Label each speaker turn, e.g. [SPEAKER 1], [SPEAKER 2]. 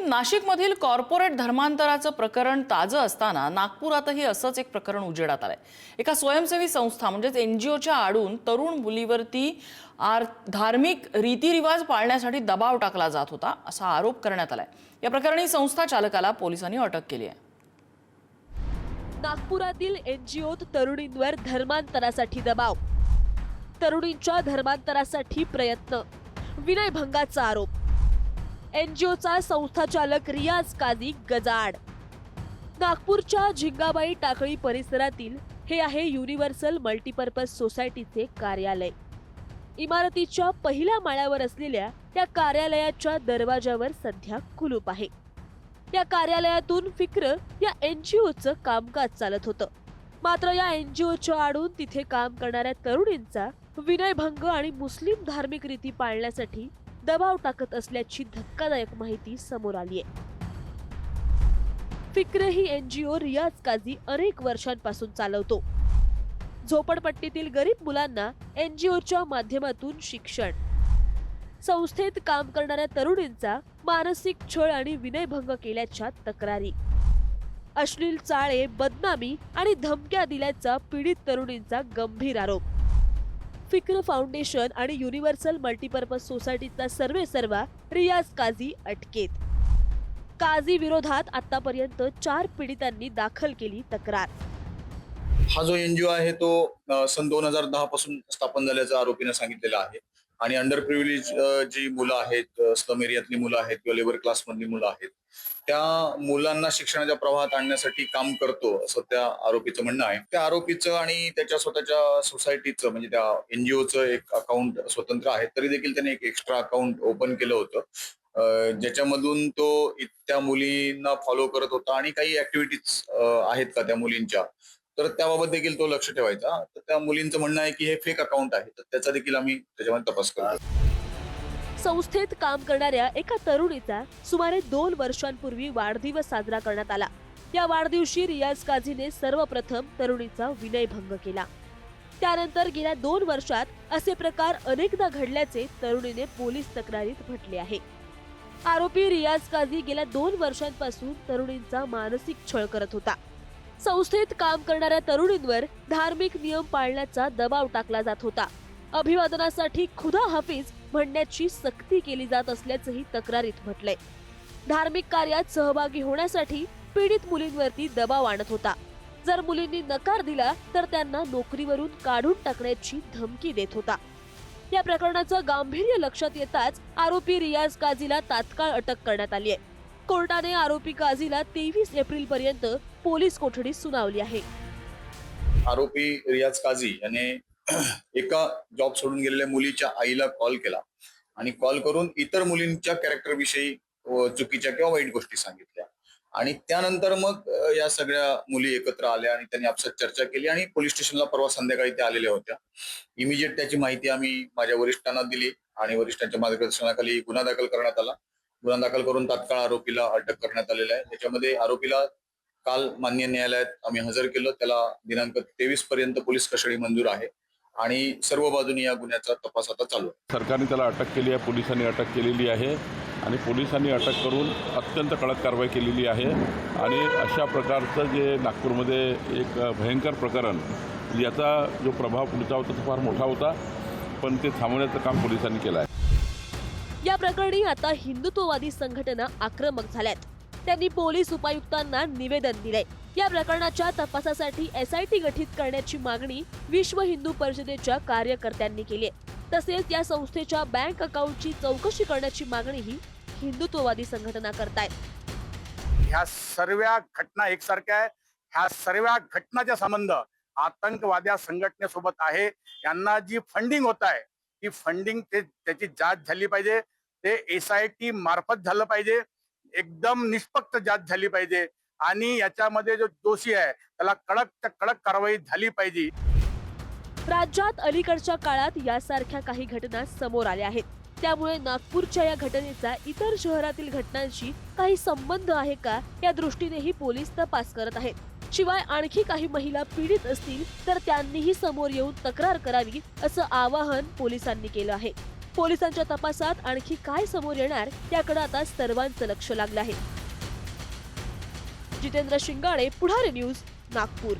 [SPEAKER 1] नाशिकमधील कॉर्पोरेट धर्मांतराचं प्रकरण ताजं असताना नागपुरातही असंच एक प्रकरण उजेडात आलंय। एका स्वयंसेवी संस्था म्हणजेच एनजीओच्या आडून तरुण मुलीवरती धार्मिक रीतिरिवाज पाळण्यासाठी दबाव टाकला जात होता असा आरोप करण्यात आलाय। या प्रकरणी संस्था चालकाला पोलिसांनी अटक केली आहे।
[SPEAKER 2] नागपुरातील एनजीओत तरुणींवर धर्मांतरासाठी दबाव, तरुणींच्या धर्मांतरासाठी प्रयत्न, विनयभंगाचा आरोप। एनजीओचा संस्थाचालक रियाज काझी गजाआड। नागपूरच्या झिंगाबाई टाकळी परिसरातील हे आहे युनिव्हर्सल मल्टीपर्पज सोसायटीचे कार्यालय। इमारतीच्या पहिल्या माळ्यावर असलेल्या त्या कार्यालयाच्या दरवाजावर सध्या कुलूप आहे। या कार्यालयातून फिक्र या एनजीओचं कामकाज चालत होतं। मात्र या एनजीओच्या आडून तिथे काम करणाऱ्या तरुणींचा विनयभंग आणि मुस्लिम धार्मिक रीती पाळण्यासाठी दबाव टाकत असल्याची धक्कादायक माहिती समोर आली आहे। फिक्र ही एनजीओ रियाज काझी अनेक वर्षांपासून चालवतो। झोपडपट्टीतील गरीब मुलांना एनजीओच्या माध्यमातून शिक्षण, संस्थेत काम करणाऱ्या तरुणींचा मानसिक छळ आणि विनयभंग केल्याच्या तक्रारी, अश्लील चाळे, बदनामी आणि धमक्या दिल्याचा पीडित तरुणींचा गंभीर आरोप। फिक्र फाउंडेशन आणि युनिव्हर्सल मल्टीपर्पज सोसायटीचा सर्वेसर्वा रियाज काझी अटकेत। काझी विरोधात आतापर्यंत 4 पीडितांनी दाखल केली तक्रार।
[SPEAKER 3] हा जो एनजीओ आहे तो सन 2010 पासून स्थापन झाल्याचं आरोपीने सांगितलेलं आहे आणि अंडर प्रिव्हिलेज जी मुलं आहेत, स्लम एरियातली मुलं आहेत किंवा लेबर क्लास मधली मुलं आहेत, त्या मुलांना शिक्षणाच्या प्रवाहात आणण्यासाठी काम करतो असं त्या आरोपीचं म्हणणं आहे। त्या आरोपीचं आणि त्याच्या स्वतःच्या सोसायटीचं म्हणजे त्या एनजीओचं एक अकाउंट स्वतंत्र आहे, तरी देखील त्याने एक एक्स्ट्रा अकाउंट ओपन केलं होतं ज्याच्यामधून तो त्या मुलींना फॉलो करत होता आणि काही ऍक्टिव्हिटीज आहेत का त्या मुलींच्या, तर त्याबाबत देखील तो लक्ष ठेवायचा। तर त्या मुलींचं म्हणणं आहे की हे फेक अकाउंट आहे, तर त्याचा देखील आम्ही त्याच्यामध्ये तपास करतो।
[SPEAKER 2] संस्थेत काम करणाऱ्या एका तरुणीचा सुमारे 2 वर्षांपूर्वी वाढदिवस साजरा करण्यात आला। या वाढदिवशी रियाज काझीने सर्वप्रथम तरुणीचा विनयभंग केला। त्यानंतर गेल्या 2 वर्षात असे प्रकार अनेकदा घडल्याचे तरुणीने पोलीस तक्रारीत म्हटले आहे। आरोपी रियाज काझी गेल्या 2 वर्षांपासून तरुणींचा मानसिक छळ करत होता। संस्थेत काम करणाऱ्या तरुणींवर धार्मिक नियम पाळण्याचा दबाव टाकला जात होता। अभिवादनासाठी खुदा हाफिज म्हणण्याची सक्ती केली जात असल्याचंही तक्रारीत म्हटलंय। धार्मिक कार्यात सहभागी होण्यासाठी पीडित मुलींवरती दबाव आणत होता। जर मुलींनी नकार दिला तर त्यांना नोकरीवरून काढून टाकण्याची धमकी देत होता। या प्रकरणाचं गांभीर्य लक्षात येताच आरोपी रियाज काझीला तात्काळ अटक करण्यात आली आहे। कोर्टाने आरोपी काझीला 23 एप्रिल पर्यंत पोलीस कोठडी सुनावली आहे।
[SPEAKER 3] आरोपी रियाज काझी याने एका जॉब सोडून गेलेल्या मुलीच्या आईला कॉल केला आणि कॉल करून इतर मुलींच्या कॅरेक्टर विषयी चुकीच्या किंवा वाईट गोष्टी सांगितल्या आणि त्यानंतर मग या सगळ्या मुली एकत्र आल्या आणि त्यांनी आपसात चर्चा केली आणि पोलीस स्टेशनला परवा संध्याकाळी त्या आलेल्या होत्या। इमिजिएट त्याची माहिती आम्ही माझ्या वरिष्ठांना दिली आणि वरिष्ठांच्या मार्गदर्शनाखाली गुन्हा दाखल करण्यात आला। गुन्हा दाखल करून तात्काळ आरोपीला अटक करण्यात आलेला आहे। त्याच्यामध्ये आरोपीला काल मान्य न्यायालयात आम्ही हजर केलं। त्याला दिनांक 23 पर्यंत पोलीस कस्टडी मंजूर आहे आणि सर्व बाजूनी या गुन्ह्याचा तपास आता चालू आहे।
[SPEAKER 4] सरकारने त्याला अटक केली आहे, पोलिसांनी अटक केलेली आहे आणि पोलिसांनी अटक करून अत्यंत कडक कारवाई केलेली आहे आणि अशा प्रकारचं जे नागपूरमध्ये एक भयंकर प्रकरण, याचा जो प्रभाव पुढचा होता तो फार मोठा होता, पण ते थांबवण्याचं काम पोलिसांनी केलं आहे।
[SPEAKER 2] या प्रकरणी आता हिंदुत्ववादी संघटना आक्रमक झाल्यात। त्यांनी पोलीस उपायुक्तांना निवेदन दिले। या प्रकरणाच्या तपासासाठी एसआयटी गठीत करण्याची मागणी विश्व हिंदू परिषदेच्या कार्यकर्त्यांनी केली आहे। तसेच या संस्थेच्या बँक अकाउंटची चौकशी करण्याची मागणीही हिंदुत्ववादी संघटना करतायत।
[SPEAKER 5] ह्या सर्व घटना एकसारख्या आहे। ह्या सर्व घटनाचा संबंध आतंकवादी संघटनेसोबत आहे। यांना जी फंडिंग होत आहे ती फंडिंग त्याची जांच झाली पाहिजे। ते एसआयटी मार्फत झालं पाहिजे। एकदम निष्पक्ष जांच झाली पाहिजे आणि याच्यामध्ये जो दोषी आहे त्याला कडक कारवाई झाली पाहिजे।
[SPEAKER 2] राज्यात अलीकडच्या काळात यासारख्या काही घटना समोर आल्या आहेत। त्यामुळे नागपूरच्या या घटनेचा इतर शहरातील घटनांशी काही संबंध आहे का या दृष्टीनेही पोलीस तपास करत आहेत। शिवाय आणखी काही महिला पीडित असतील तर त्यांनीही समोर येऊन तक्रार करावी असं आवाहन पोलिसांनी केलं आहे। पोलिसांच्या तपासात आणखी काय समोर येणार याकडे आता सर्वांचं लक्ष लागलं आहे. जितेंद्र शिंगाडे, पुढारी न्यूज, नागपूर.